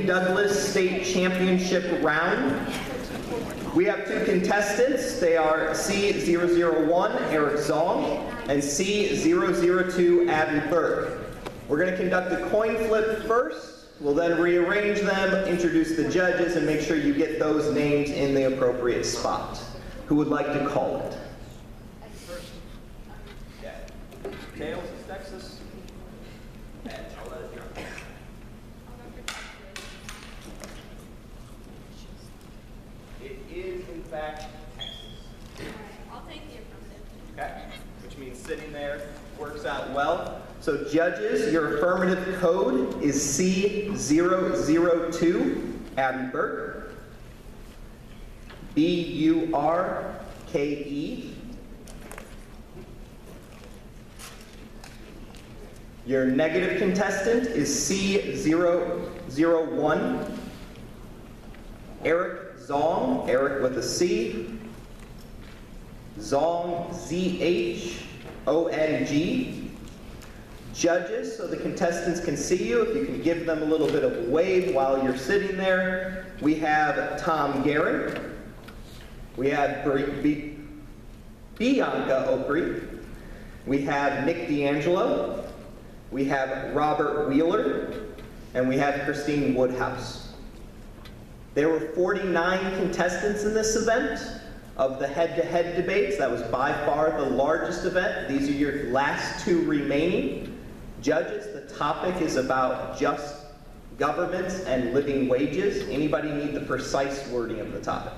Wayne Douglas State Championship round. We have two contestants. They are C001, Eric Zong, and C002, Abby Burke. We're going to conduct a coin flip first. We'll then rearrange them, introduce the judges, and make sure you get those names in the appropriate spot. Who would like to call it? Yeah. Tails is Texas. And I'll let it go. It is, in fact, Texas. All right, I'll take the affirmative. Okay, which means sitting there works out well. So judges, your affirmative code is C002, Abby Burke. B-U-R-K-E. Your negative contestant is C001, Eric Zong, Eric with a C. Zong, Z-H-O-N-G. Judges, so the contestants can see you, if you can give them a little bit of a wave while you're sitting there. We have Tom Guerin. We have Bianca Opry. We have Nick D'Angelo. We have Robert Wheeler. And we have Christine Woodhouse. There were 49 contestants in this event. Of the head-to-head debates, that was by far the largest event. These are your last two remaining. Judges, the topic is about just governments and living wages. Anybody need the precise wording of the topic?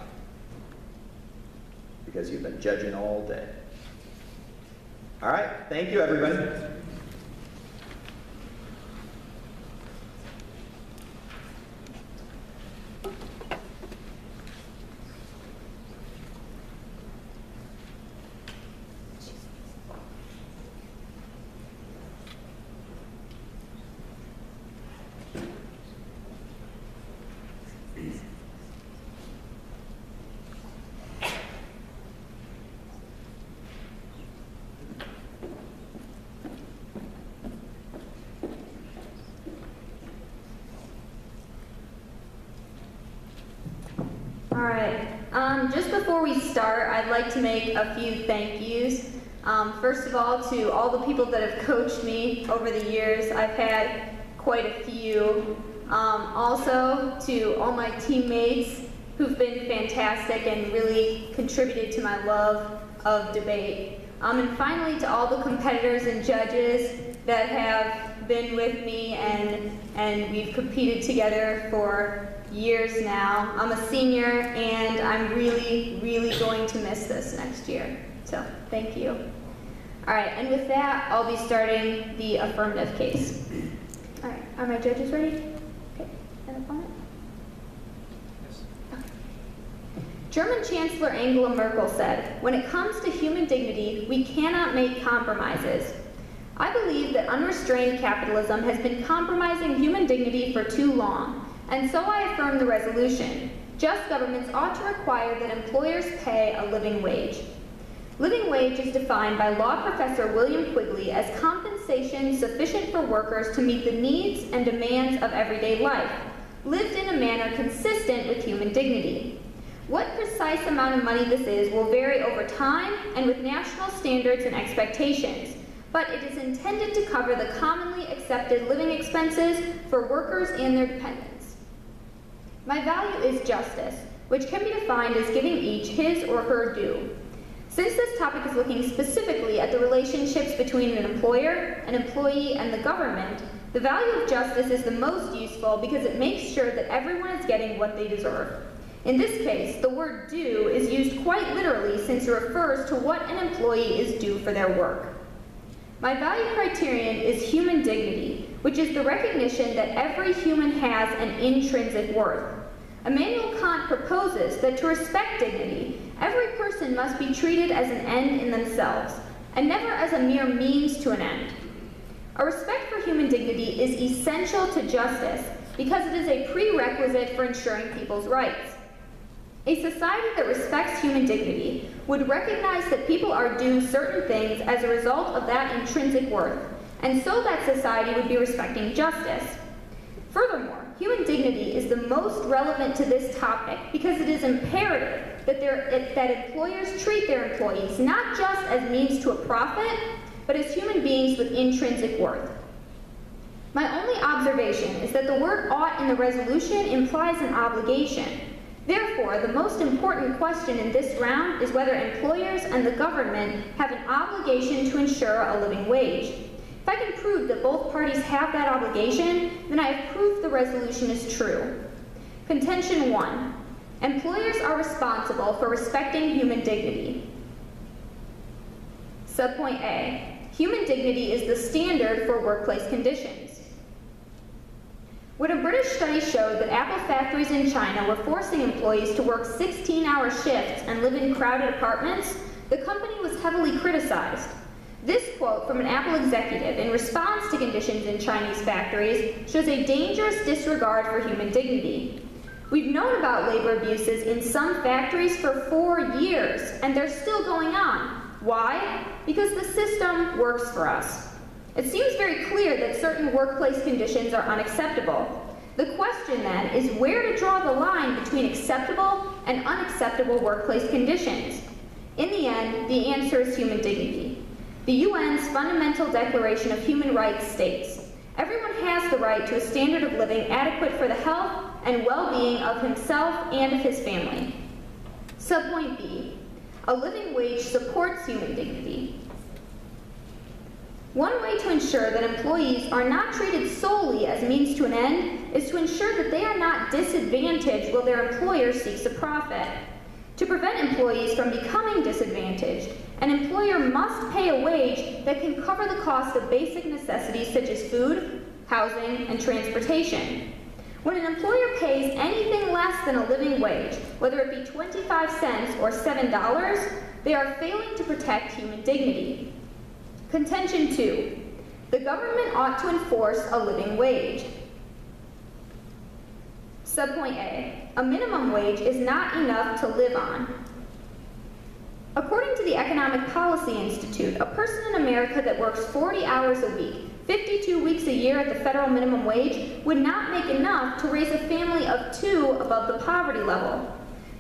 Because you've been judging all day. All right, thank you, everybody. Just before we start, I'd like to make a few thank yous. First of all, to all the people that have coached me over the years. I've had quite a few. Also, to all my teammates who've been fantastic and really contributed to my love of debate. And finally, to all the competitors and judges that have been with me and we've competed together for years now. I'm a senior and I'm really, really going to miss this next year. So, thank you. All right, and with that, I'll be starting the affirmative case. All right, are my judges ready? Okay, and opponent? Yes. Okay. German Chancellor Angela Merkel said, "When it comes to human dignity, we cannot make compromises." I believe that unrestrained capitalism has been compromising human dignity for too long. And so I affirm the resolution. Just governments ought to require that employers pay a living wage. Living wage is defined by law professor William Quigley as compensation sufficient for workers to meet the needs and demands of everyday life, lived in a manner consistent with human dignity. What precise amount of money this is will vary over time and with national standards and expectations, but it is intended to cover the commonly accepted living expenses for workers and their dependents. My value is justice, which can be defined as giving each his or her due. Since this topic is looking specifically at the relationships between an employer, an employee, and the government, the value of justice is the most useful because it makes sure that everyone is getting what they deserve. In this case, the word due is used quite literally since it refers to what an employee is due for their work. My value criterion is human dignity, which is the recognition that every human has an intrinsic worth. Immanuel Kant proposes that to respect dignity, every person must be treated as an end in themselves, and never as a mere means to an end. A respect for human dignity is essential to justice because it is a prerequisite for ensuring people's rights. A society that respects human dignity would recognize that people are due certain things as a result of that intrinsic worth, and so that society would be respecting justice. Furthermore, human dignity is the most relevant to this topic because it is imperative that employers treat their employees not just as means to a profit, but as human beings with intrinsic worth. My only observation is that the word ought in the resolution implies an obligation. Therefore, the most important question in this round is whether employers and the government have an obligation to ensure a living wage. If I can prove that both parties have that obligation, then I have proved the resolution is true. Contention 1. Employers are responsible for respecting human dignity. Subpoint A. Human dignity is the standard for workplace conditions. When a British study showed that apple factories in China were forcing employees to work 16-hour shifts and live in crowded apartments, the company was heavily criticized. This quote from an Apple executive in response to conditions in Chinese factories shows a dangerous disregard for human dignity. We've known about labor abuses in some factories for 4 years, and they're still going on. Why? Because the system works for us. It seems very clear that certain workplace conditions are unacceptable. The question then is where to draw the line between acceptable and unacceptable workplace conditions. In the end, the answer is human dignity. The UN's Fundamental Declaration of Human Rights states, "Everyone has the right to a standard of living adequate for the health and well-being of himself and of his family." Subpoint B. A living wage supports human dignity. One way to ensure that employees are not treated solely as means to an end is to ensure that they are not disadvantaged while their employer seeks a profit. To prevent employees from becoming disadvantaged, an employer must pay a wage that can cover the cost of basic necessities such as food, housing, and transportation. When an employer pays anything less than a living wage, whether it be 25 cents or $7, they are failing to protect human dignity. Contention 2. The government ought to enforce a living wage. Subpoint A. A minimum wage is not enough to live on. According to the Economic Policy Institute, a person in America that works 40 hours a week, 52 weeks a year at the federal minimum wage, would not make enough to raise a family of 2 above the poverty level.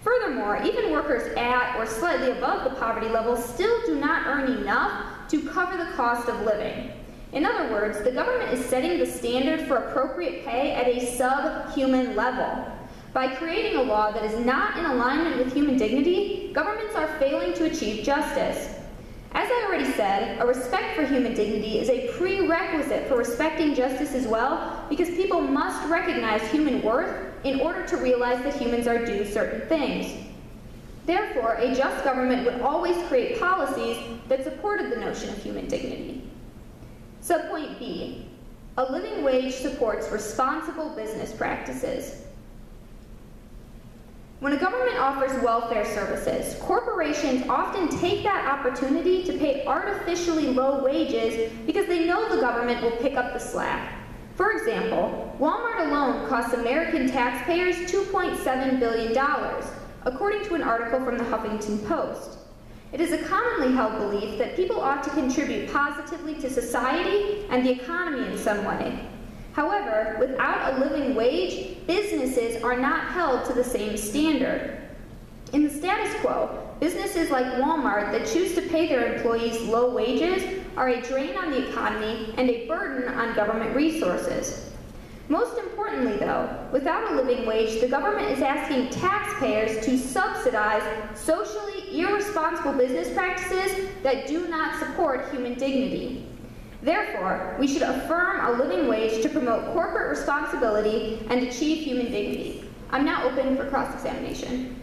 Furthermore, even workers at or slightly above the poverty level still do not earn enough to cover the cost of living. In other words, the government is setting the standard for appropriate pay at a subhuman level. By creating a law that is not in alignment with human dignity, governments are failing to achieve justice. As I already said, a respect for human dignity is a prerequisite for respecting justice as well, because people must recognize human worth in order to realize that humans are due certain things. Therefore, a just government would always create policies that supported the notion of human dignity. Subpoint B. A living wage supports responsible business practices. When a government offers welfare services, corporations often take that opportunity to pay artificially low wages because they know the government will pick up the slack. For example, Walmart alone costs American taxpayers $2.7 billion, according to an article from the Huffington Post. It is a commonly held belief that people ought to contribute positively to society and the economy in some way. However, without a living wage, businesses are not held to the same standard. In the status quo, businesses like Walmart that choose to pay their employees low wages are a drain on the economy and a burden on government resources. Most importantly, though, without a living wage, the government is asking taxpayers to subsidize socially irresponsible business practices that do not support human dignity. Therefore, we should affirm a living wage to promote corporate responsibility and achieve human dignity. I'm now open for cross-examination.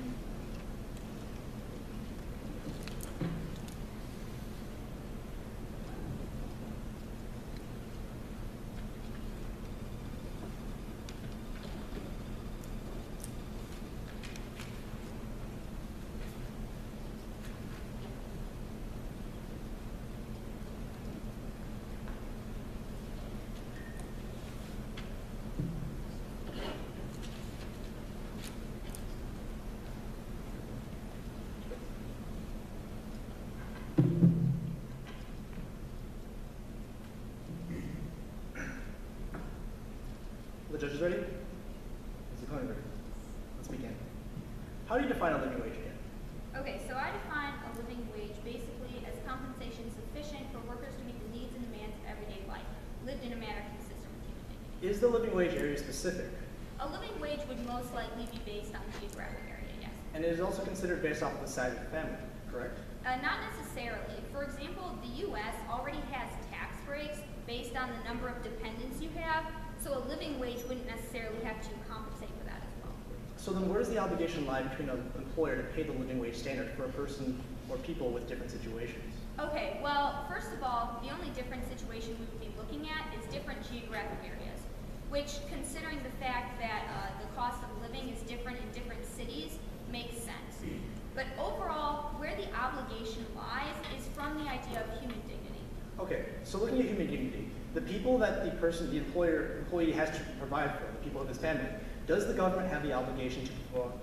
is the living wage area specific? A living wage would most likely be based on geographic area, yes. And it is also considered based off of the size of the family, correct? Not necessarily. For example, the U.S. already has tax breaks based on the number of dependents you have, so a living wage wouldn't necessarily have to compensate for that as well. So then where does the obligation lie between an employer to pay the living wage standard for a person or people with different situations? Okay, well, first of all, the only different situation we would be looking at is different geographic areas, which, considering the fact that the cost of living is different in different cities, makes sense. But overall, where the obligation lies is from the idea of human dignity. Okay, so looking at human dignity, the people that the employee has to provide for, the people of his family, does the government have the obligation to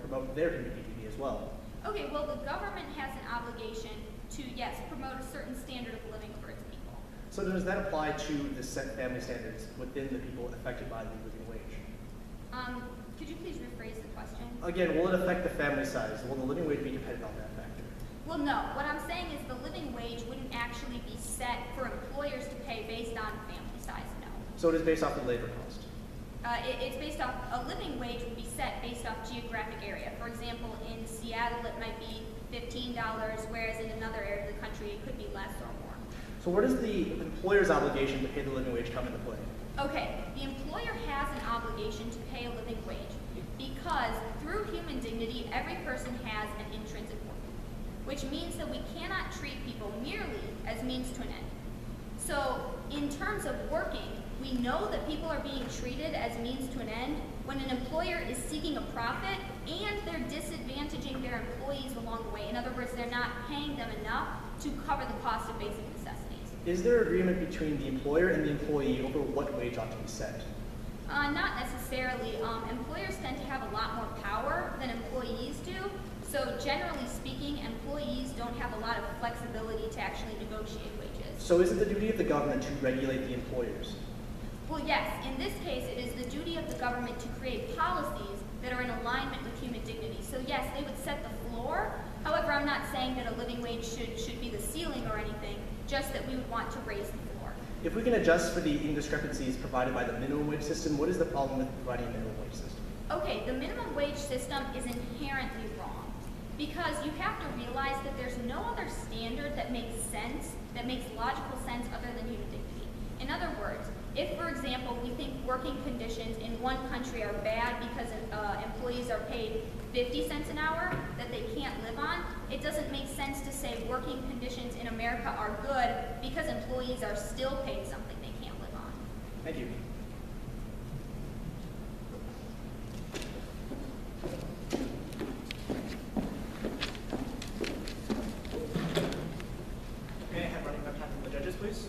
promote their human dignity as well? Okay, well, the government has an obligation to, yes, promote a certain standard of living for its people. So does that apply to the set family standards within the people affected by the living wage? Could you please rephrase the question? Again, will it affect the family size? Will the living wage be dependent on that factor? Well, no. What I'm saying is the living wage wouldn't actually be set for employers to pay based on family size, no. So it is based off the labor cost? It's based off, a living wage would be set based off geographic area. For example, in Seattle it might be $15, whereas in another area of the country it could be less or more. So where does the employer's obligation to pay the living wage come into play? Okay, the employer has an obligation to pay a living wage because through human dignity, every person has an intrinsic worth, which means that we cannot treat people merely as means to an end. So in terms of working, we know that people are being treated as means to an end when an employer is seeking a profit and they're disadvantaging their employees along the way. In other words, they're not paying them enough to cover the cost of basic necessities. Is there agreement between the employer and the employee over what wage ought to be set? Not necessarily. Employers tend to have a lot more power than employees do. So generally speaking, employees don't have a lot of flexibility to actually negotiate wages. So is it the duty of the government to regulate the employers? Well, yes. In this case, it is the duty of the government to create policies that are in alignment with human dignity. So yes, they would set the floor. However, I'm not saying that a living wage should be the ceiling or anything, just that we would want to raise the floor. If we can adjust for the indiscrepancies provided by the minimum wage system, what is the problem with providing a minimum wage system? Okay, the minimum wage system is inherently wrong because you have to realize that there's no other standard that makes sense, that makes logical sense other than human dignity. In other words, if, for example, we think working conditions in one country are bad because employees are paid 50 cents an hour that they can't live on, it doesn't make sense to say working conditions in America are good because employees are still paid something they can't live on. Thank you. May I have running back time from the judges, please?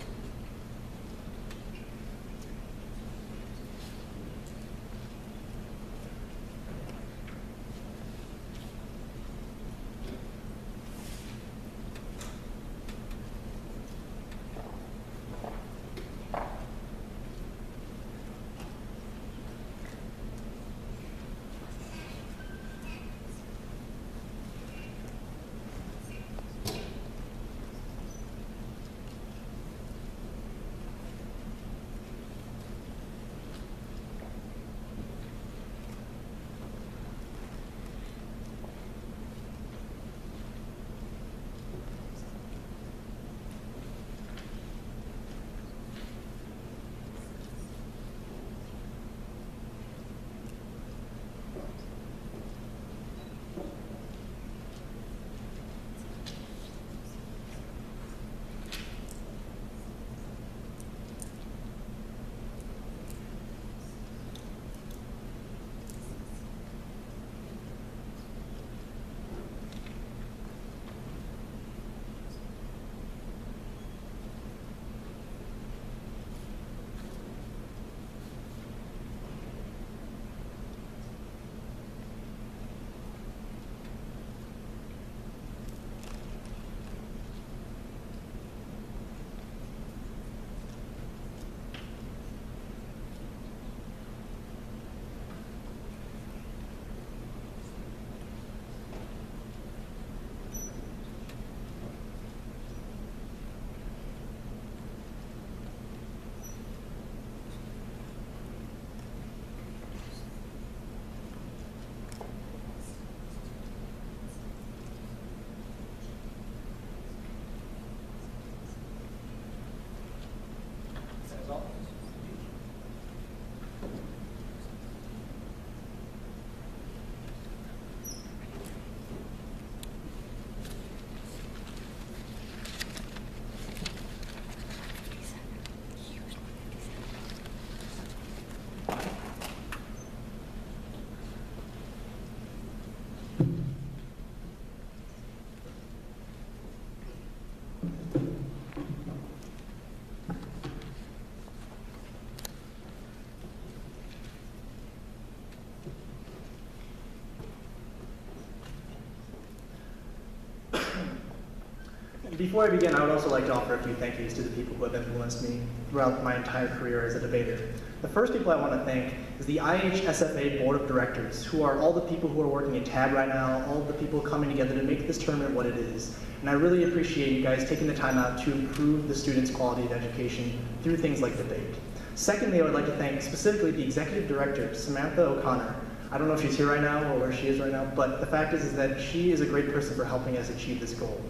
Before I begin, I would also like to offer a few thank yous to the people who have influenced me throughout my entire career as a debater. The first people I want to thank is the IHSFA Board of Directors, who are all the people who are working in TAB right now, all the people coming together to make this tournament what it is. And I really appreciate you guys taking the time out to improve the students' quality of education through things like debate. Secondly, I would like to thank specifically the Executive Director, Samantha O'Connor. I don't know if she's here right now or where she is right now, but the fact is that she is a great person for helping us achieve this goal.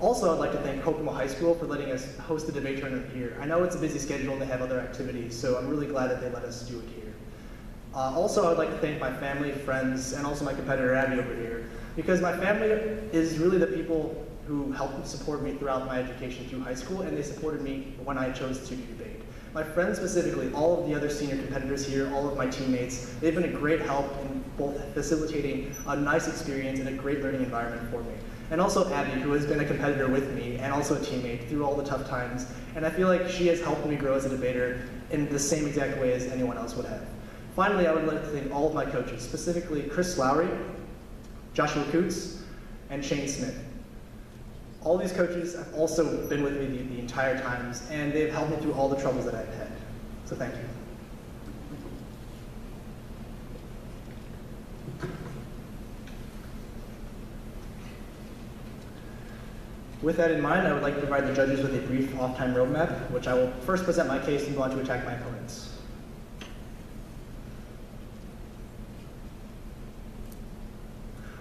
Also, I'd like to thank Kokomo High School for letting us host the debate tournament here. I know it's a busy schedule and they have other activities, so I'm really glad that they let us do it here. Also, I would like to thank my family, friends, and also my competitor Abby over here, because my family is really the people who helped support me throughout my education through high school, and they supported me when I chose to do debate. My friends specifically, all of the other senior competitors here, all of my teammates, they've been a great help in both facilitating a nice experience and a great learning environment for me. And also Abby, who has been a competitor with me and also a teammate through all the tough times. And I feel like she has helped me grow as a debater in the same exact way as anyone else would have. Finally, I would like to thank all of my coaches, specifically Chris Lowry, Joshua Coots, and Shane Smith. All these coaches have also been with me the entire times, and they've helped me through all the troubles that I've had. So thank you. With that in mind, I would like to provide the judges with a brief off-time roadmap, which I will first present my case and go on to attack my opponents.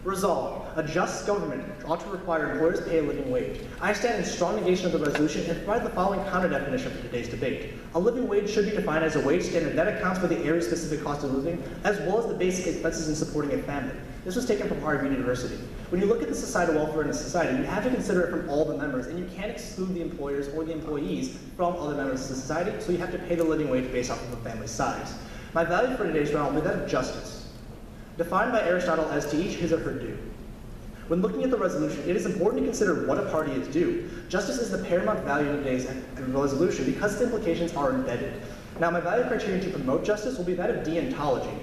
Resolved, a just government ought to require employers to pay a living wage. I stand in strong negation of the resolution and provide the following counter-definition for today's debate. A living wage should be defined as a wage standard that accounts for the area-specific cost of living, as well as the basic expenses in supporting a family. This was taken from Harvard University. When you look at the societal welfare in a society, you have to consider it from all the members, and you can't exclude the employers or the employees from other members of society, so you have to pay the living wage based off of the family size. My value for today's round will be that of justice, defined by Aristotle as to each his or her due. When looking at the resolution, it is important to consider what a party is due. Justice is the paramount value in today's resolution because its implications are embedded. Now, my value criterion to promote justice will be that of deontology,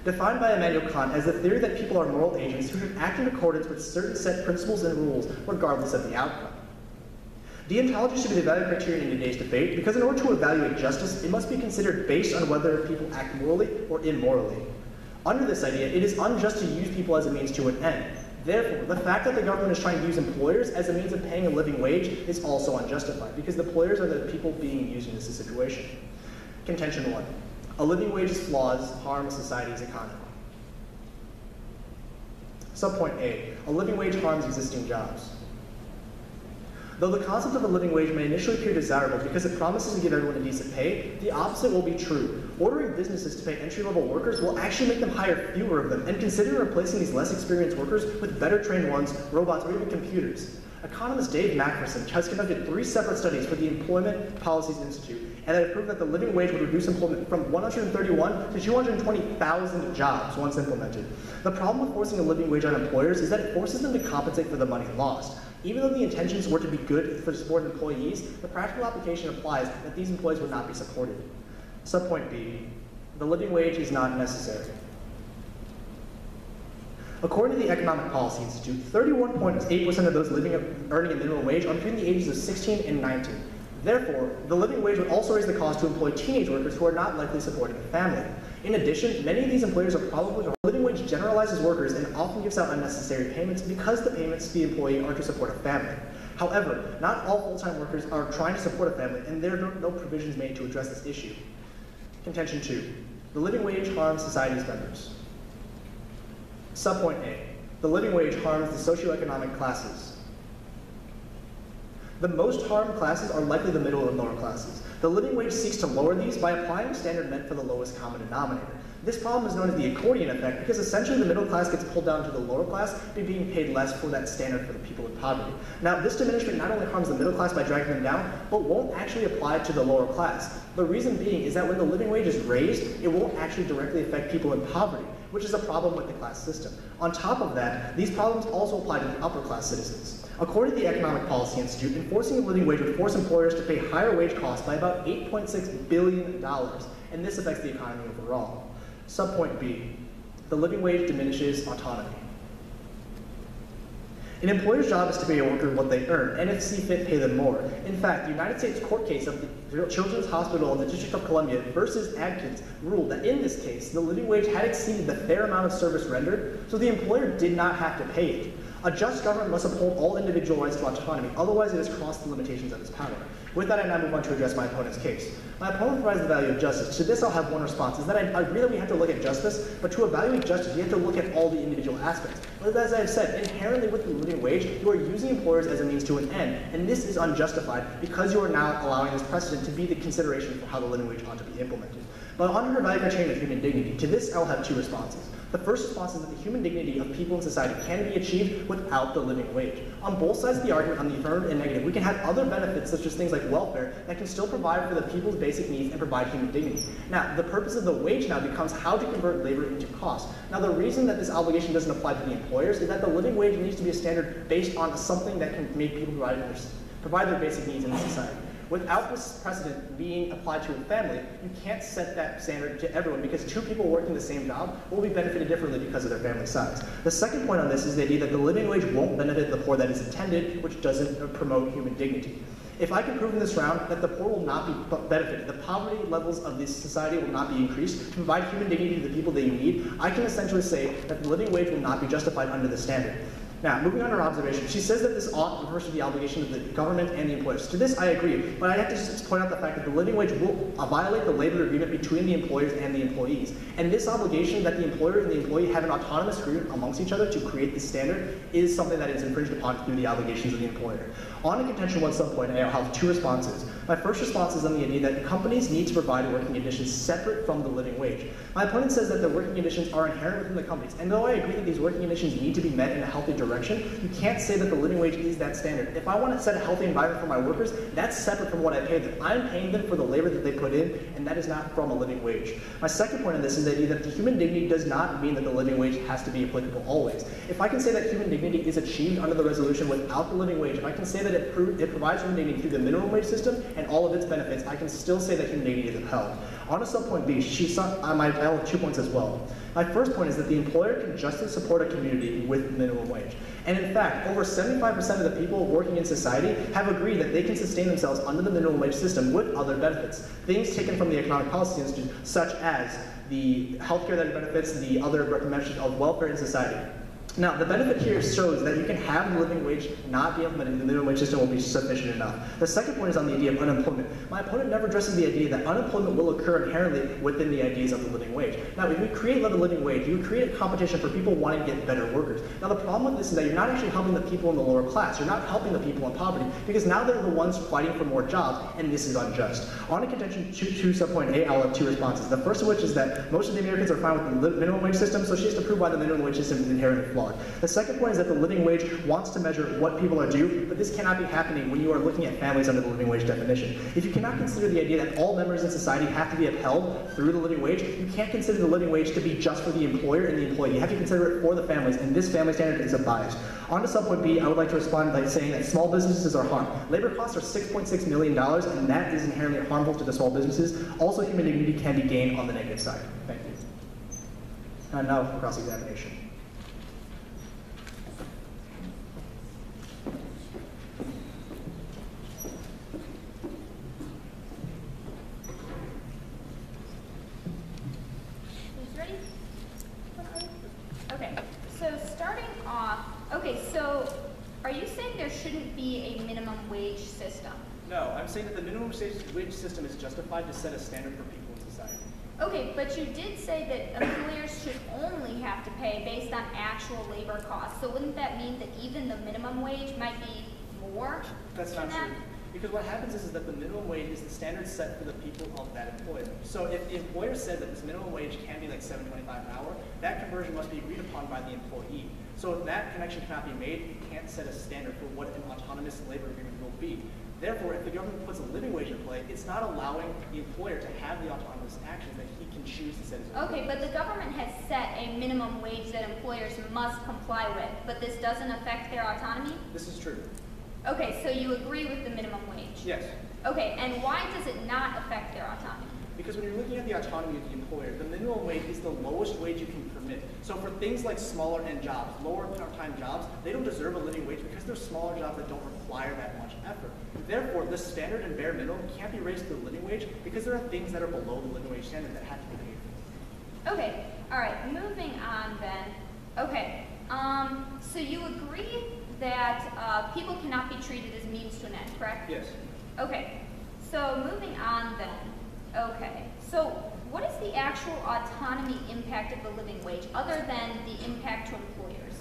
defined by Immanuel Kant as the theory that people are moral agents who should act in accordance with certain set principles and rules, regardless of the outcome. Deontology should be the value criterion in today's debate because in order to evaluate justice, it must be considered based on whether people act morally or immorally. Under this idea, it is unjust to use people as a means to an end. Therefore, the fact that the government is trying to use employers as a means of paying a living wage is also unjustified because the employers are the people being used in this situation. Contention 1. A living wage's flaws harm society's economy. Subpoint A. A living wage harms existing jobs. Though the concept of a living wage may initially appear desirable because it promises to give everyone a decent pay, the opposite will be true. Ordering businesses to pay entry-level workers will actually make them hire fewer of them and consider replacing these less experienced workers with better trained ones, robots, or even computers. Economist Dave Macpherson has conducted 3 separate studies for the Employment Policies Institute, and have proved that the living wage would reduce employment from 131 to 220,000 jobs once implemented. The problem with forcing a living wage on employers is that it forces them to compensate for the money lost. Even though the intentions were to be good for support employees, the practical application applies that these employees would not be supported. Subpoint B, the living wage is not necessary. According to the Economic Policy Institute, 31.8% of those earning a minimum wage are between the ages of 16 and 19. Therefore, the living wage would also raise the cost to employ teenage workers who are not likely supporting a family. In addition, many of these employers are probably living wage generalizes workers and often gives out unnecessary payments because the payments to the employee are to support a family. However, not all full-time workers are trying to support a family, and there are no provisions made to address this issue. Contention 2. The living wage harms society's members. Subpoint A. The living wage harms the socioeconomic classes. The most harmed classes are likely the middle and lower classes. The living wage seeks to lower these by applying a standard meant for the lowest common denominator. This problem is known as the accordion effect because essentially the middle class gets pulled down to the lower class by being paid less for that standard for the people in poverty. Now, this diminishment not only harms the middle class by dragging them down, but won't actually apply to the lower class. The reason being is that when the living wage is raised, it won't actually directly affect people in poverty, which is a problem with the class system. On top of that, these problems also apply to the upper class citizens. According to the Economic Policy Institute, enforcing a living wage would force employers to pay higher wage costs by about $8.6 billion, and this affects the economy overall. Subpoint B, the living wage diminishes autonomy. An employer's job is to pay a worker what they earn, and if see fit, pay them more. In fact, the United States court case of the Children's Hospital of the District of Columbia versus Adkins ruled that in this case, the living wage had exceeded the fair amount of service rendered, so the employer did not have to pay it. A just government must uphold all individual rights to autonomy, otherwise it has crossed the limitations of its power. With that, I now move on to address my opponent's case. My opponent provides the value of justice. To this, I'll have one response, is that I agree that we have to look at justice, but to evaluate justice, you have to look at all the individual aspects. But as I have said, inherently with the living wage, you are using employers as a means to an end, and this is unjustified because you are now allowing this precedent to be the consideration for how the living wage ought to be implemented. But under her value chain of human dignity, to this, I'll have two responses. The first response is that the human dignity of people in society can be achieved without the living wage. On both sides of the argument, on the affirmative and negative, we can have other benefits such as things like welfare that can still provide for the people's basic needs and provide human dignity. Now, the purpose of the wage now becomes how to convert labor into cost. Now, the reason that this obligation doesn't apply to the employers is that the living wage needs to be a standard based on something that can make people provide their basic needs in the society. Without this precedent being applied to a family, you can't set that standard to everyone because two people working the same job will be benefited differently because of their family size. The second point on this is the idea that the living wage won't benefit the poor that is intended, which doesn't promote human dignity. If I can prove in this round that the poor will not be benefited, the poverty levels of this society will not be increased to provide human dignity to the people that you need, I can essentially say that the living wage will not be justified under this standard. Now, moving on to her observation, she says that this ought refers to the obligation of the government and the employers. To this, I agree, but I have to just point out the fact that the living wage will violate the labor agreement between the employers and the employees. And this obligation that the employer and the employee have an autonomous agreement amongst each other to create this standard is something that is infringed upon through the obligations of the employer. On to contention 1.8, I'll have two responses. My first response is on the idea that companies need to provide working conditions separate from the living wage. My opponent says that the working conditions are inherent within the companies, and though I agree that these working conditions need to be met in a healthy direction, you can't say that the living wage is that standard. If I want to set a healthy environment for my workers, that's separate from what I pay them. I'm paying them for the labor that they put in, and that is not from a living wage. My second point on this is the idea that the human dignity does not mean that the living wage has to be applicable always. If I can say that human dignity is achieved under the resolution without the living wage, if I can say that it provides human dignity through the minimum wage system and all of its benefits, I can still say that human dignity is upheld. On to subpoint B, I have 2 points as well. My first point is that the employer can justly support a community with minimum wage. And in fact, over 75% of the people working in society have agreed that they can sustain themselves under the minimum wage system with other benefits. Things taken from the Economic Policy Institute, such as the healthcare that it benefits, the other measures of welfare in society. Now, the benefit here shows that you can have the living wage not be implemented, the minimum wage system will be sufficient enough. The second point is on the idea of unemployment. My opponent never addresses the idea that unemployment will occur inherently within the ideas of the living wage. Now, if we create the living wage, you create a competition for people wanting to get better workers. Now, the problem with this is that you're not actually helping the people in the lower class. You're not helping the people in poverty because now they're the ones fighting for more jobs, and this is unjust. On to contention 2 subpoint A, I'll have two responses. The first of which is that most of the Americans are fine with the minimum wage system, so she has to prove why the minimum wage system is inherently flawed. The second point is that the living wage wants to measure what people are due, but this cannot be happening when you are looking at families under the living wage definition. If you cannot consider the idea that all members in society have to be upheld through the living wage, you can't consider the living wage to be just for the employer and the employee. You have to consider it for the families, and this family standard is a bias. On to subpoint B, I would like to respond by saying that small businesses are harmed. Labor costs are $6.6 million, and that is inherently harmful to the small businesses. Also, human dignity can be gained on the negative side. Thank you. And now for cross-examination. So are you saying there shouldn't be a minimum wage system? No, I'm saying that the minimum wage system is justified to set a standard for people in society. Okay, but you did say that employers should only have to pay based on actual labor costs. So wouldn't that mean that even the minimum wage might be more? That's not true. Because what happens is that the minimum wage is the standard set for the people of that employer. So if the employer said that this minimum wage can be like $7.25 an hour, that conversion must be agreed upon by the employee. So if that connection cannot be made, you can't set a standard for what an autonomous labor agreement will be. Therefore, if the government puts a living wage in play, it's not allowing the employer to have the autonomous actions that he can choose to set his own. Okay, but the government has set a minimum wage that employers must comply with, but this doesn't affect their autonomy? This is true. Okay, so you agree with the minimum wage? Yes. Okay, and why does it not affect their autonomy? Because when you're looking at the autonomy of the employer, the minimum wage is the lowest wage you can permit. So for things like smaller end jobs, lower part-time jobs, they don't deserve a living wage because they're smaller jobs that don't require that much effort. Therefore, the standard and bare minimum can't be raised to the living wage because there are things that are below the living wage standard that have to be paid for. Okay, all right, moving on then. Okay, so you agree that people cannot be treated as means to an end, correct? Yes. Okay, so moving on then. Okay, so what is the actual autonomy impact of the living wage other than the impact to employers?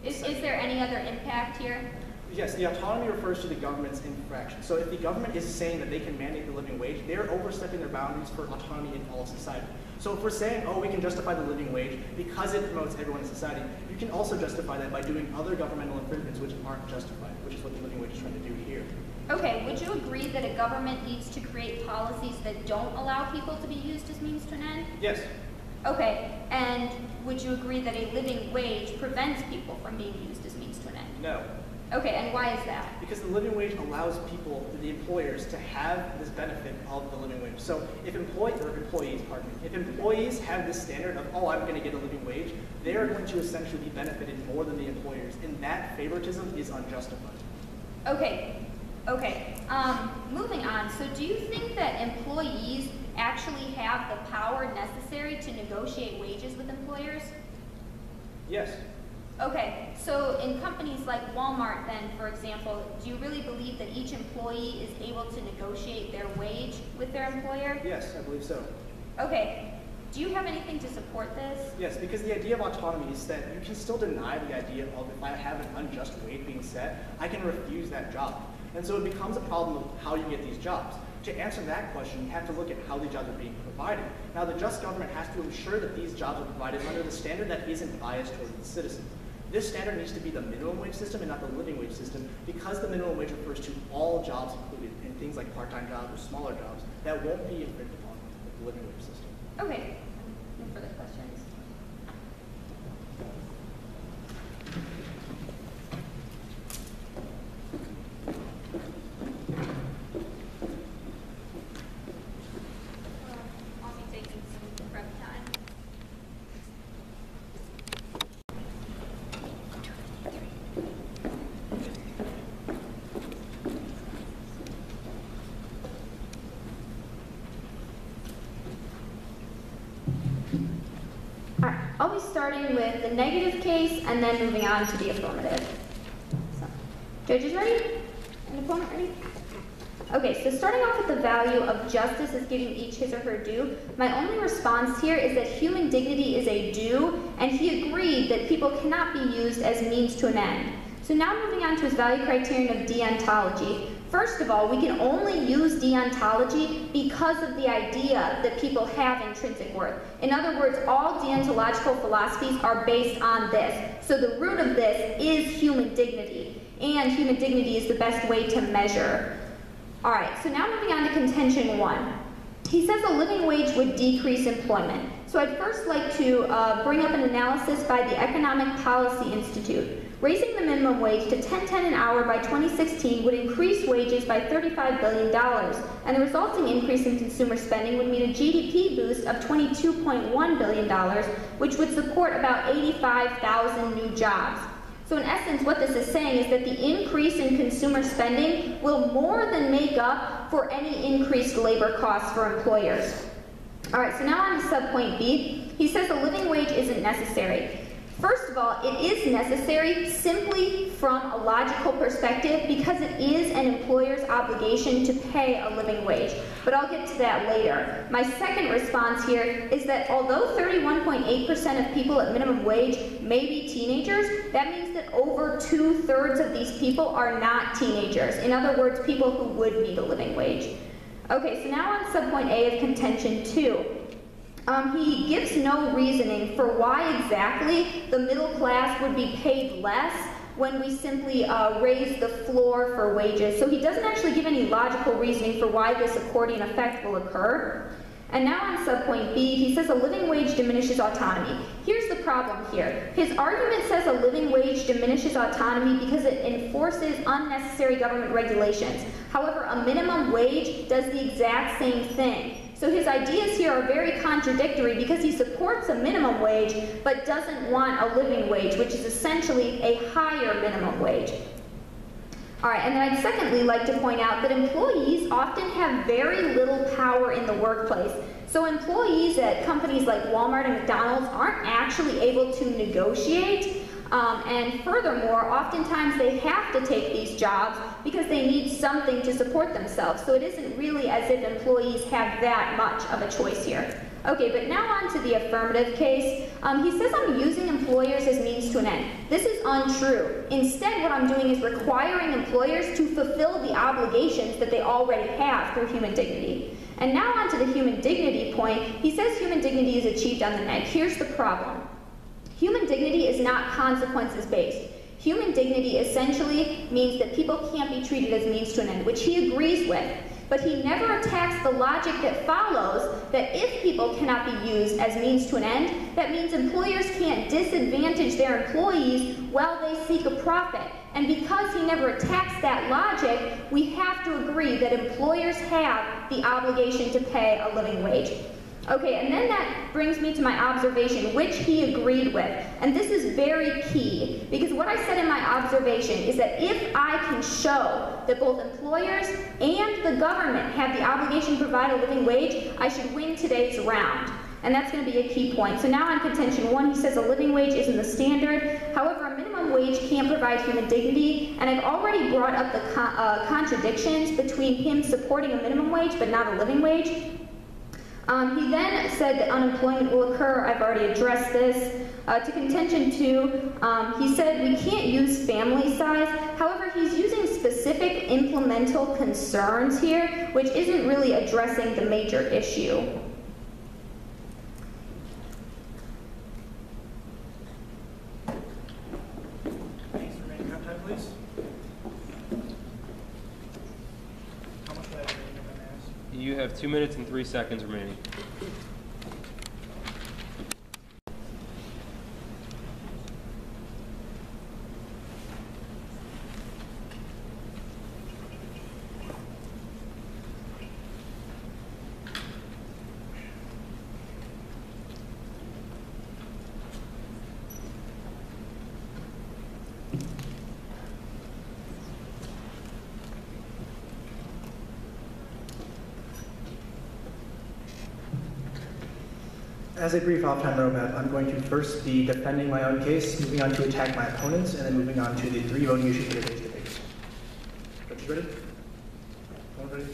Is there any other impact here? Yes, the autonomy refers to the government's infraction. So if the government is saying that they can mandate the living wage, they're overstepping their boundaries for autonomy in all of society. So if we're saying, oh, we can justify the living wage because it promotes everyone in society, you can also justify that by doing other governmental infringements which aren't justified, which is what the living wage is trying to do here. Okay, would you agree that a government needs to create policies that don't allow people to be used as means to an end? Yes. Okay, and would you agree that a living wage prevents people from being used as means to an end? No. Okay, and why is that? Because the living wage allows people, the employers, to have this benefit of the living wage. So if employees have this standard of, oh, I'm going to get a living wage, they're going to essentially be benefited more than the employers, and that favoritism is unjustified. Okay, moving on. So do you think that employees actually have the power necessary to negotiate wages with employers? Yes. Okay, so in companies like Walmart then, for example, do you really believe that each employee is able to negotiate their wage with their employer? Yes, I believe so. Okay, do you have anything to support this? Yes, because the idea of autonomy is that you can still deny the idea of if I have an unjust wage being set, I can refuse that job. And so it becomes a problem of how you get these jobs. To answer that question, you have to look at how the jobs are being provided. Now, the just government has to ensure that these jobs are provided under the standard that isn't biased towards the citizen. This standard needs to be the minimum wage system and not the living wage system because the minimum wage refers to all jobs included in things like part-time jobs or smaller jobs that won't be infringed upon with the living wage system. Okay, no further questions. I'll be taking some prep time. All right, I'll be starting with the negative case and then moving on to the affirmative. So, judges ready? And opponent ready? Okay, so starting off with the value of justice as giving each his or her due, my only response here is that human dignity is a due, and he agreed that people cannot be used as means to an end. So now moving on to his value criterion of deontology. First of all, we can only use deontology because of the idea that people have intrinsic worth. In other words, all deontological philosophies are based on this. So the root of this is human dignity, and human dignity is the best way to measure. All right, so now moving on to contention 1. He says a living wage would decrease employment. So I'd first like to bring up an analysis by the Economic Policy Institute. Raising the minimum wage to $10.10 an hour by 2016 would increase wages by $35 billion, and the resulting increase in consumer spending would mean a GDP boost of $22.1 billion, which would support about 85,000 new jobs. So in essence, what this is saying is that the increase in consumer spending will more than make up for any increased labor costs for employers. All right, so now on to subpoint B. He says a living wage isn't necessary. First of all, it is necessary simply from a logical perspective because it is an employer's obligation to pay a living wage. But I'll get to that later. My second response here is that although 31.8% of people at minimum wage may be teenagers, that means that over 2/3 of these people are not teenagers. In other words, people who would need a living wage. Okay, so now on subpoint A of contention 2. He gives no reasoning for why exactly the middle class would be paid less when we simply raise the floor for wages. So he doesn't actually give any logical reasoning for why this accordion effect will occur. And now on subpoint B, he says a living wage diminishes autonomy. Here's the problem here. His argument says a living wage diminishes autonomy because it enforces unnecessary government regulations. However, a minimum wage does the exact same thing. So his ideas here are very contradictory because he supports a minimum wage but doesn't want a living wage, which is essentially a higher minimum wage. All right, and then I'd secondly like to point out that employees often have very little power in the workplace. So employees at companies like Walmart and McDonald's aren't actually able to negotiate. And furthermore, oftentimes they have to take these jobs because they need something to support themselves. So it isn't really as if employees have that much of a choice here. Okay, but now on to the affirmative case. He says I'm using employers as means to an end. This is untrue. Instead, what I'm doing is requiring employers to fulfill the obligations that they already have through human dignity. And now on to the human dignity point. He says human dignity is achieved on the neg. Here's the problem. Human dignity is not consequences-based. Human dignity essentially means that people can't be treated as means to an end, which he agrees with. But he never attacks the logic that follows that if people cannot be used as means to an end, that means employers can't disadvantage their employees while they seek a profit. And because he never attacks that logic, we have to agree that employers have the obligation to pay a living wage. Okay, and then that brings me to my observation, which he agreed with. And this is very key, because what I said in my observation is that if I can show that both employers and the government have the obligation to provide a living wage, I should win today's round. And that's going to be a key point. So now on contention 1, he says a living wage isn't the standard. However, a minimum wage can't provide human dignity. And I've already brought up the contradictions between him supporting a minimum wage but not a living wage. He then said that unemployment will occur. I've already addressed this. To contention 2, he said we can't use family size. However, he's using specific implemental concerns here, which isn't really addressing the major issue. Thanks for remaining on time, please. How much do I have remaining, if I may ask? You have 2 minutes and 3 seconds remaining. As a brief off-time roadmap, I'm going to first be defending my own case, moving on to attack my opponents, and then moving on to the 3 voting issues for today's debate. Judges ready? Everyone ready?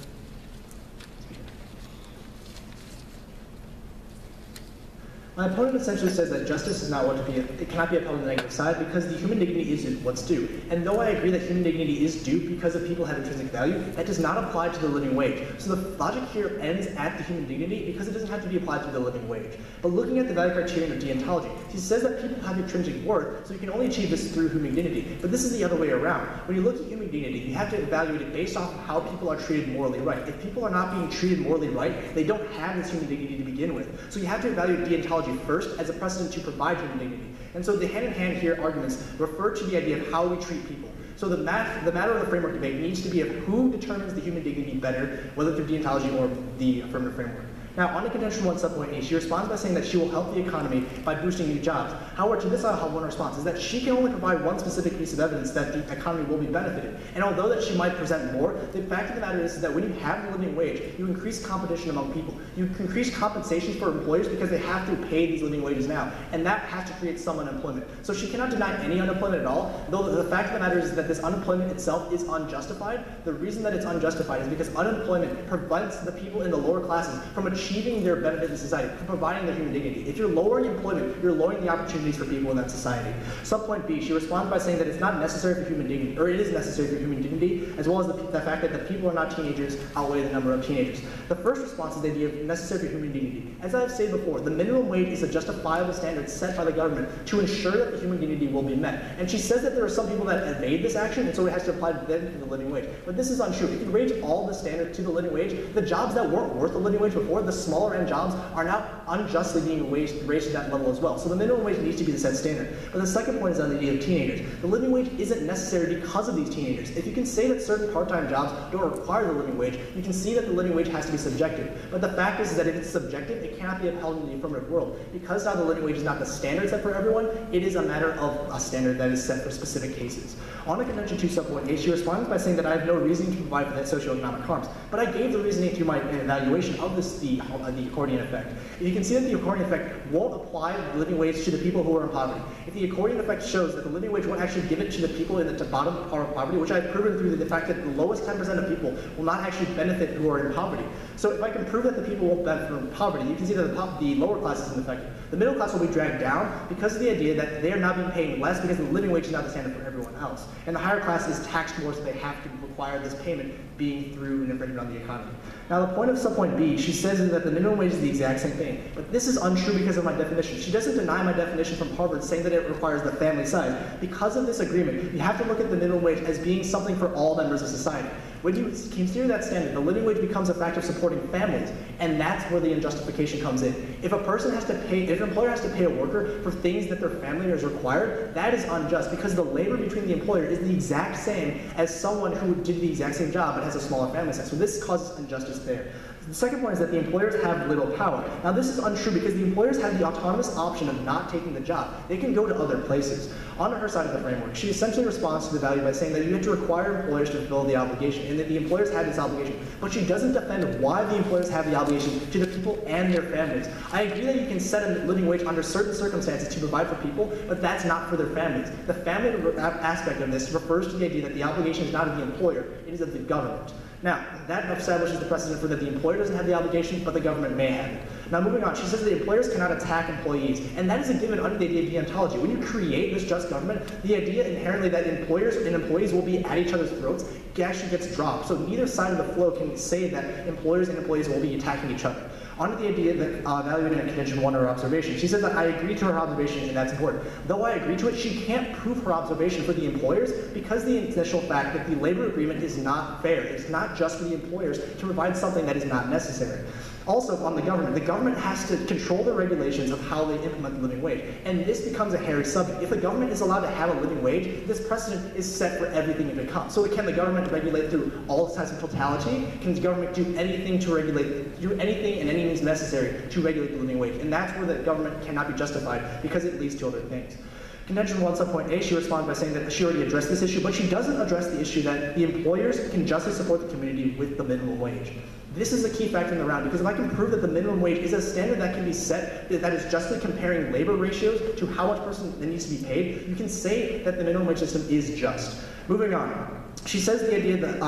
My opponent essentially says that justice is not what to be, it cannot be upheld on the negative side because the human dignity is what's due. And though I agree that human dignity is due because of people have intrinsic value, that does not apply to the living wage. So the logic here ends at the human dignity because it doesn't have to be applied to the living wage. But looking at the value criterion of deontology, he says that people have intrinsic worth, so you can only achieve this through human dignity. But this is the other way around. When you look at human dignity, you have to evaluate it based off of how people are treated morally right. If people are not being treated morally right, they don't have this human dignity to begin with. So you have to evaluate deontology first as a precedent to provide human dignity. And so the hand-in-hand here arguments refer to the idea of how we treat people. So the matter of the framework debate needs to be of who determines the human dignity better, whether through deontology or the affirmative framework. Now, on to contention 1, subpoint A, she responds by saying that she will help the economy by boosting new jobs. However, to this I'll have one response, is that she can only provide one specific piece of evidence that the economy will be benefited. And although that she might present more, the fact of the matter is that when you have the living wage, you increase competition among people. You increase compensations for employers because they have to pay these living wages now. And that has to create some unemployment. So she cannot deny any unemployment at all, though the fact of the matter is that this unemployment itself is unjustified. The reason that it's unjustified is because unemployment prevents the people in the lower classes from achieving their benefit in society, from providing their human dignity. If you're lowering employment, you're lowering the opportunities for people in that society. Subpoint B, she responds by saying that it's not necessary for human dignity, or it is necessary for human dignity, as well as the fact that the people are not teenagers outweigh the number of teenagers. The first response is the idea of necessary for human dignity. As I've said before, the minimum wage is a justifiable standard set by the government to ensure that the human dignity will be met. And she says that there are some people that evade this action, and so it has to apply to them to the living wage. But this is untrue. If you raise all the standard to the living wage, the jobs that weren't worth the living wage before, the smaller end jobs are now unjustly being raised to that level as well. So the minimum wage needs to be the set standard. But the second point is on the idea of teenagers. The living wage isn't necessary because of these teenagers. If you can say that certain part-time jobs don't require the living wage, you can see that the living wage has to be subjective. But the fact is that if it's subjective, it cannot be upheld in the affirmative world. Because now the living wage is not the standard set for everyone, it is a matter of a standard that is set for specific cases. On the Convention 2 subpoint A, she responds by saying that I have no reasoning to provide for that socioeconomic harms. But I gave the reasoning through my evaluation of the accordion effect. And you can see that the accordion effect won't apply the living wage to the people who are in poverty. If the accordion effect shows that the living wage won't actually give it to the people in the bottom part of poverty, which I've proven through the fact that the lowest 10% of people will not actually benefit who are in poverty. So if I can prove that the people won't benefit from poverty, you can see that the lower class isn't affected. The middle class will be dragged down because of the idea that they are now being paid less because the living wage is not the standard for everyone else. And the higher class is taxed more, so they have to require this payment being through an infringement on the economy. Now the point of subpoint B, she says that the minimum wage is the exact same thing. But this is untrue because of my definition. She doesn't deny my definition from Harvard saying that it requires the family size. Because of this agreement, you have to look at the minimum wage as being something for all members of society. When you consider that standard, the living wage becomes a factor of supporting families, and that's where the unjustification comes in. If an employer has to pay a worker for things that their family has required, that is unjust because the labor between the employer is the exact same as someone who did the exact same job but has a smaller family size. So this causes injustice there. The second point is that the employers have little power. Now this is untrue because the employers have the autonomous option of not taking the job. They can go to other places. On her side of the framework, she essentially responds to the value by saying that you have to require employers to fulfill the obligation and that the employers have this obligation. But she doesn't defend why the employers have the obligation to the people and their families. I agree that you can set a living wage under certain circumstances to provide for people, but that's not for their families. The family aspect of this refers to the idea that the obligation is not of the employer, it is of the government. Now, that establishes the precedent for that the employer doesn't have the obligation, but the government may have it. Now, moving on, she says that the employers cannot attack employees, and that is a given under the idea of deontology. When you create this just government, the idea inherently that employers and employees will be at each other's throats actually gets dropped. So neither side of the flow can say that employers and employees will be attacking each other. On to the idea that evaluating a contention 1 her observation. She says that I agree to her observation and that's important. Though I agree to it, she can't prove her observation for the employers because the initial fact that the labor agreement is not fair. It's not just for the employers to provide something that is not necessary. Also, on the government has to control the regulations of how they implement the living wage. And this becomes a hairy subject. If the government is allowed to have a living wage, this precedent is set for everything it becomes. So can the government regulate through all sides of totality? Can the government do anything to regulate, do anything and any means necessary to regulate the living wage? And that's where the government cannot be justified because it leads to other things. Contention 1 subpoint A, she responds by saying that she already addressed this issue, but she doesn't address the issue that the employers can justly support the community with the minimum wage. This is a key factor in the round because if I can prove that the minimum wage is a standard that can be set that is justly comparing labor ratios to how much person needs to be paid, you can say that the minimum wage system is just. Moving on, she says the idea that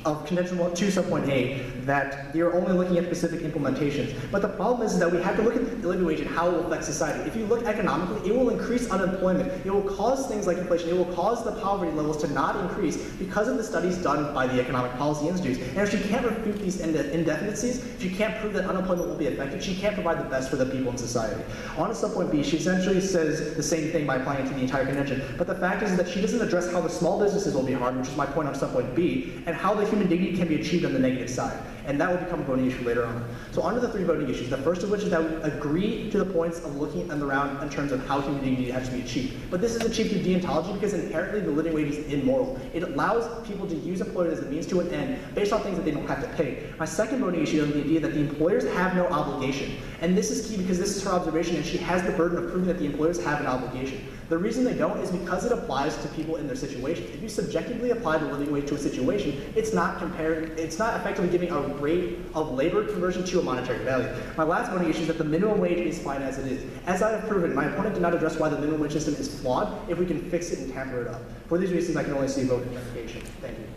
of Contention 2 subpoint A that you're only looking at specific implementations. But the problem is that we have to look at the living wage and how it will affect society. If you look economically, it will increase unemployment. It will cause things like inflation. It will cause the poverty levels to not increase because of the studies done by the Economic Policy Institute. And if she can't refute these indefinitencies, if she can't prove that unemployment will be affected, she can't provide the best for the people in society. On to subpoint B, she essentially says the same thing by applying it to the entire convention. But the fact is that she doesn't address how the small businesses will be harmed, which is my point on subpoint B, and how the human dignity can be achieved on the negative side. And that will become a voting issue later on. So on to the 3 voting issues. The first of which is that we agree to the points of looking at the round in terms of how human dignity has to be achieved. But this is achieved through deontology because inherently the living wage is immoral. It allows people to use employers as a means to an end based on things that they don't have to pay. My second voting issue is the idea that the employers have no obligation. And this is key because this is her observation and she has the burden of proving that the employers have an obligation. The reason they don't is because it applies to people in their situations. If you subjectively apply the living wage to a situation, it's not effectively giving a rate of labor conversion to a monetary value. My last voting issue is that the minimum wage is fine as it is. As I have proven, my opponent did not address why the minimum wage system is flawed if we can fix it and tamper it up. For these reasons, I can only see vote verification. Thank you.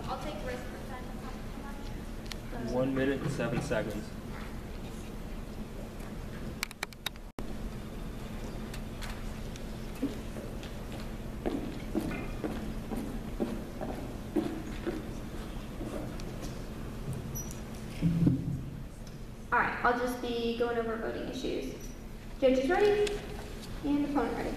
I'll take the rest of the time. 1 minute and 7 seconds. All right, I'll just be going over voting issues. Judges ready? And opponent ready.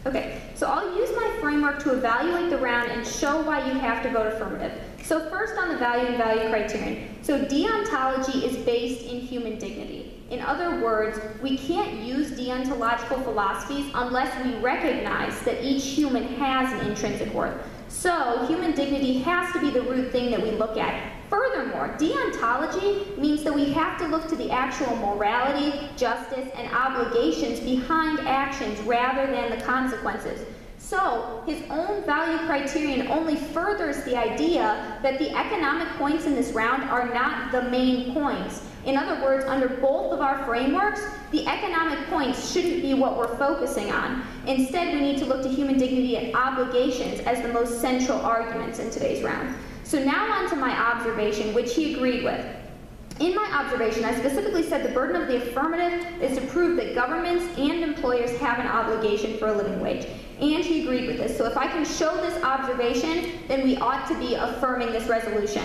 Okay, so I'll use my framework to evaluate the round and show why you have to vote affirmative. So first on the value and value criterion. So deontology is based in human dignity. In other words, we can't use deontological philosophies unless we recognize that each human has an intrinsic worth. So human dignity has to be the root thing that we look at. Furthermore, deontology means that we have to look to the actual morality, justice, and obligations behind actions rather than the consequences. So his own value criterion only furthers the idea that the economic points in this round are not the main points. In other words, under both of our frameworks, the economic points shouldn't be what we're focusing on. Instead, we need to look to human dignity and obligations as the most central arguments in today's round. So now on to my observation, which he agreed with. In my observation, I specifically said the burden of the affirmative is to prove that governments and employers have an obligation for a living wage. And he agreed with this. So if I can show this observation, then we ought to be affirming this resolution.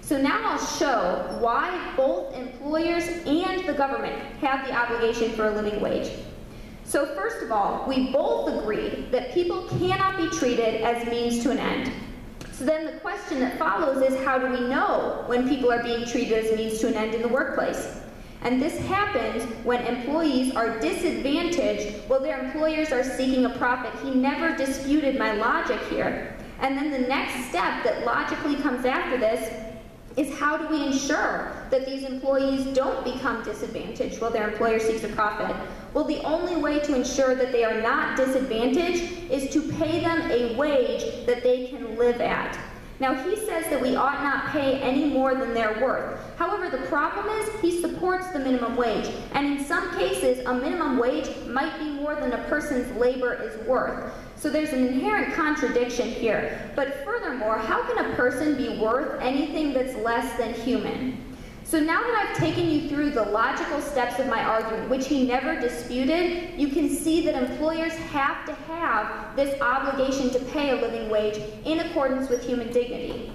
So now I'll show why both employers and the government have the obligation for a living wage. So first of all, we both agreed that people cannot be treated as means to an end. So then the question that follows is, how do we know when people are being treated as means to an end in the workplace? And this happens when employees are disadvantaged while their employers are seeking a profit. He never disputed my logic here. And then the next step that logically comes after this is, how do we ensure that these employees don't become disadvantaged while their employer seeks a profit? Well, the only way to ensure that they are not disadvantaged is to pay them a wage that they can live at. Now, he says that we ought not pay any more than they're worth. However, the problem is he supports the minimum wage, and in some cases, a minimum wage might be more than a person's labor is worth. So there's an inherent contradiction here. But furthermore, how can a person be worth anything that's less than human? So now that I've taken you through the logical steps of my argument, which he never disputed, you can see that employers have to have this obligation to pay a living wage in accordance with human dignity.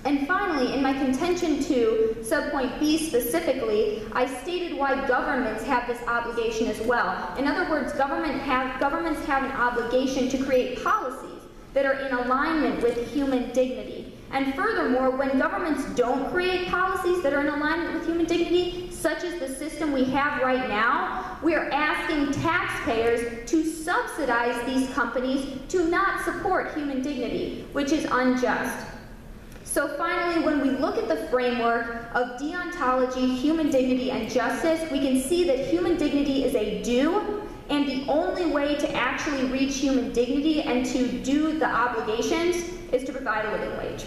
And finally, in my contention to subpoint B specifically, I stated why governments have this obligation as well. In other words, governments have an obligation to create policies that are in alignment with human dignity. And furthermore, when governments don't create policies that are in alignment with human dignity, such as the system we have right now, we are asking taxpayers to subsidize these companies to not support human dignity, which is unjust. So finally, when we look at the framework of deontology, human dignity, and justice, we can see that human dignity is a due, and the only way to actually reach human dignity and to do the obligations is to provide a living wage.